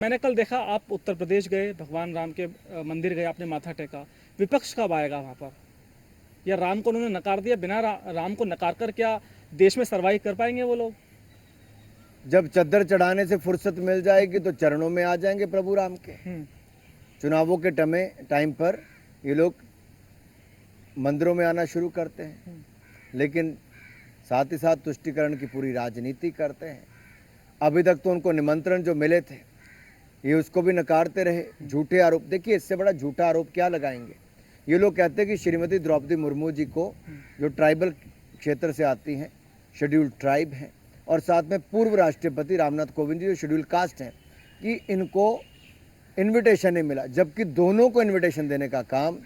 मैंने कल देखा आप उत्तर प्रदेश गए, भगवान राम के मंदिर गए, आपने माथा टेका। विपक्ष कब आएगा वहाँ पर? या राम को उन्होंने नकार दिया, बिना राम को नकार कर क्या देश में सर्वाइव कर पाएंगे वो लोग? जब चद्दर चढ़ाने से फुर्सत मिल जाएगी तो चरणों में आ जाएंगे प्रभु राम के। चुनावों के टाइम पर ये लोग मंदिरों में आना शुरू करते हैं, लेकिन साथ ही साथ तुष्टीकरण की पूरी राजनीति करते हैं। अभी तक तो उनको निमंत्रण जो मिले थे ये उसको भी नकारते रहे। झूठे आरोप, देखिए इससे बड़ा झूठा आरोप क्या लगाएंगे। ये लोग कहते हैं कि श्रीमती द्रौपदी मुर्मू जी को, जो ट्राइबल क्षेत्र से आती हैं, शेड्यूल्ड ट्राइब हैं, और साथ में पूर्व राष्ट्रपति रामनाथ कोविंद जी जो शेड्यूल्ड कास्ट हैं, कि इनको इनविटेशन नहीं मिला, जबकि दोनों को इनविटेशन देने का काम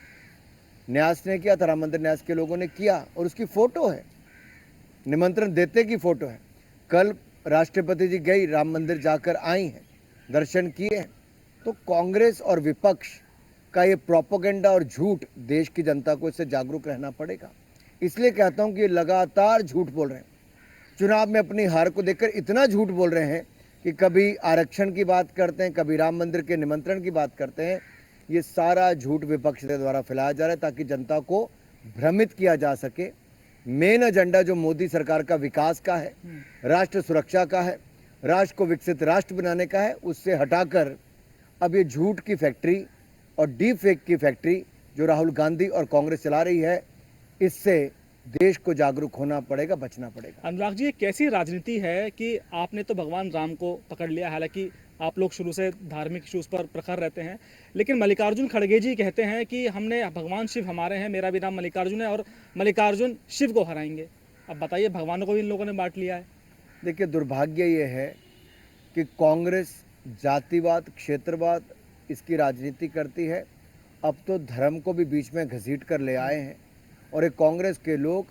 न्यास ने किया था, राम मंदिर न्यास के लोगों ने किया, और उसकी फ़ोटो है, निमंत्रण देते की फ़ोटो है। कल राष्ट्रपति जी गई, राम मंदिर जाकर आई हैं, दर्शन किए हैं। तो कांग्रेस और विपक्ष का ये प्रोपेगेंडा और झूठ, देश की जनता को इससे जागरूक रहना पड़ेगा। इसलिए कहता हूँ कि ये लगातार झूठ बोल रहे हैं। चुनाव में अपनी हार को देखकर इतना झूठ बोल रहे हैं कि कभी आरक्षण की बात करते हैं, कभी राम मंदिर के निमंत्रण की बात करते हैं। ये सारा झूठ विपक्ष के द्वारा फैलाया जा रहा है ताकि जनता को भ्रमित किया जा सके। मेन एजेंडा जो मोदी सरकार का विकास का है, राष्ट्र सुरक्षा का है, राष्ट्र को विकसित राष्ट्र बनाने का है, उससे हटाकर अब ये झूठ की फैक्ट्री और डीप फेक की फैक्ट्री जो राहुल गांधी और कांग्रेस चला रही है, इससे देश को जागरूक होना पड़ेगा, बचना पड़ेगा। अनुराग जी, ये कैसी राजनीति है कि आपने तो भगवान राम को पकड़ लिया, हालांकि आप लोग शुरू से धार्मिक इश्यूज पर प्रखर रहते हैं, लेकिन मल्लिकार्जुन खड़गे जी कहते हैं कि हमने, भगवान शिव हमारे हैं, मेरा भी नाम मल्लिकार्जुन है और मल्लिकार्जुन शिव को हराएंगे। अब बताइए, भगवानों को भी इन लोगों ने बांट लिया है। देखिए, दुर्भाग्य ये है कि कांग्रेस जातिवाद, क्षेत्रवाद, इसकी राजनीति करती है। अब तो धर्म को भी बीच में घसीट कर ले आए हैं, और एक कांग्रेस के लोग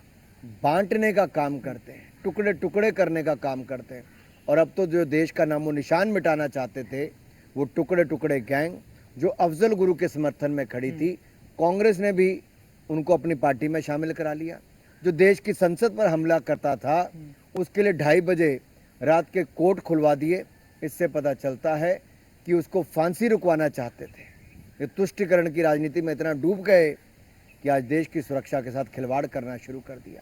बांटने का काम करते हैं, टुकड़े टुकड़े करने का काम करते हैं। और अब तो जो देश का नामो निशान मिटाना चाहते थे, वो टुकड़े टुकड़े गैंग जो अफजल गुरु के समर्थन में खड़ी थी, कांग्रेस ने भी उनको अपनी पार्टी में शामिल करा लिया। जो देश की संसद पर हमला करता था, उसके लिए 2:30 बजे रात के कोर्ट खुलवा दिए। इससे पता चलता है कि उसको फांसी रुकवाना चाहते थे। ये तुष्टीकरण की राजनीति में इतना डूब गए कि आज देश की सुरक्षा के साथ खिलवाड़ करना शुरू कर दिया।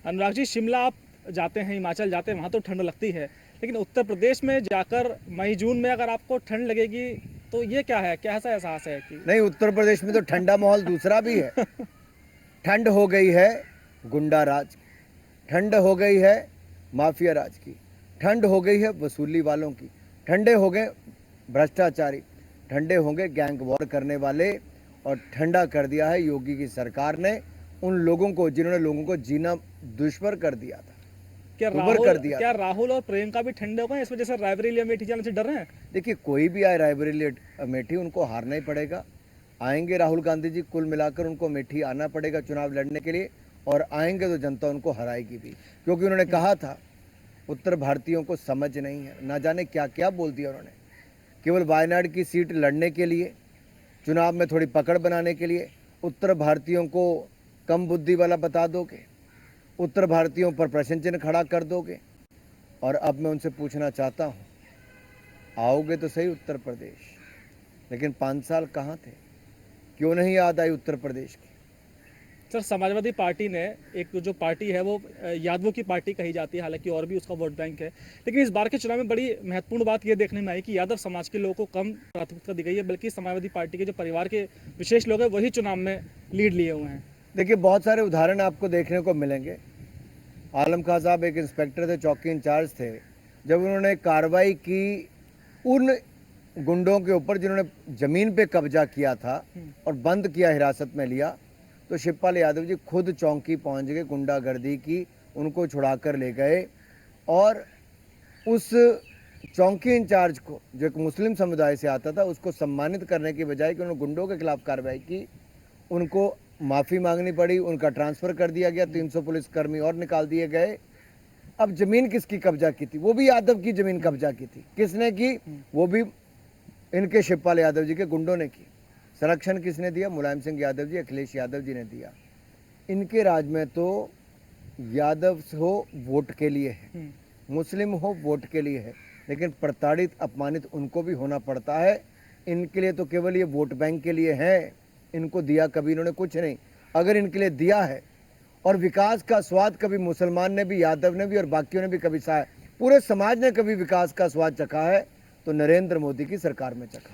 अनुराग जी, शिमला आप जाते हैं, हिमाचल जाते हैं, वहाँ तो ठंड लगती है, लेकिन उत्तर प्रदेश में जाकर मई जून में अगर आपको ठंड लगेगी तो ये क्या है, कैसा एहसास है कि? नहीं, उत्तर प्रदेश में तो ठंडा माहौल दूसरा भी है। ठंड हो गई है गुंडा राज की, ठंड हो गई है माफिया राज की, ठंड हो गई है वसूली वालों की, ठंडे हो गए भ्रष्टाचारी, ठंडे होंगे गैंग वॉर करने वाले। और ठंडा कर दिया है योगी की सरकार ने उन लोगों को जिन्होंने लोगों को जीना दुश्वार कर दिया था, क्या राहुल और प्रियंका भी ठंडे हो गए इस वजह से? रायबरेली अमेठी जाने से डर रहे हैं? देखिए, कोई भी आए रायबरेली अमेठी, उनको हारना ही पड़ेगा। आएंगे राहुल गांधी जी, कुल मिलाकर उनको अमेठी आना पड़ेगा चुनाव लड़ने के लिए, और आएंगे तो जनता उनको हराएगी भी, क्योंकि उन्होंने कहा था उत्तर भारतीयों को समझ नहीं है। ना जाने क्या क्या बोल दिया उन्होंने। केवल वायनाड की सीट लड़ने के लिए, चुनाव में थोड़ी पकड़ बनाने के लिए उत्तर भारतीयों को कम बुद्धि वाला बता दोगे, उत्तर भारतीयों पर प्रश्न चिन्ह खड़ा कर दोगे। और अब मैं उनसे पूछना चाहता हूँ, आओगे तो सही उत्तर प्रदेश, लेकिन 5 साल कहाँ थे? क्यों नहीं याद आई उत्तर प्रदेश की? सर, समाजवादी पार्टी ने, एक जो पार्टी है वो यादवों की पार्टी कही जाती है, हालांकि और भी उसका वोट बैंक है, लेकिन इस बार के चुनाव में बड़ी महत्वपूर्ण बात ये देखने में आई कि यादव समाज के लोगों को कम प्राथमिकता दी गई है, बल्कि समाजवादी पार्टी के जो परिवार के विशेष लोग हैं वही चुनाव में लीड लिए हुए हैं। देखिए, बहुत सारे उदाहरण आपको देखने को मिलेंगे। आलम खां साहब एक इंस्पेक्टर थे, चौकी इंचार्ज थे। जब उन्होंने कार्रवाई की उन गुंडों के ऊपर जिन्होंने जमीन पे कब्जा किया था और बंद किया, हिरासत में लिया, तो शिवपाल यादव जी खुद चौकी पहुंच गए, गुंडागर्दी की, उनको छुड़ा कर ले गए। और उस चौकी इंचार्ज को, जो एक मुस्लिम समुदाय से आता था, उसको सम्मानित करने की बजाय कि उन्होंने गुंडों के खिलाफ कार्रवाई की, उनको माफ़ी मांगनी पड़ी, उनका ट्रांसफ़र कर दिया गया, 300 पुलिसकर्मी और निकाल दिए गए। अब ज़मीन किसकी कब्जा की थी? वो भी यादव की ज़मीन कब्जा की थी। किसने की? वो भी इनके शिवपाल यादव जी के गुंडों ने की। संरक्षण किसने दिया? मुलायम सिंह यादव जी, अखिलेश यादव जी ने दिया। इनके राज में तो यादव हो वोट के लिए है, मुस्लिम हो वोट के लिए है, लेकिन प्रताड़ित अपमानित उनको भी होना पड़ता है। इनके लिए तो केवल ये वोट बैंक के लिए है, इनको दिया कभी इन्होंने कुछ नहीं। अगर इनके लिए दिया है और विकास का स्वाद कभी मुसलमान ने भी, यादव ने भी और बाकियों ने भी कभी चाहा, पूरे समाज ने कभी विकास का स्वाद चखा है तो नरेंद्र मोदी की सरकार में चखा है।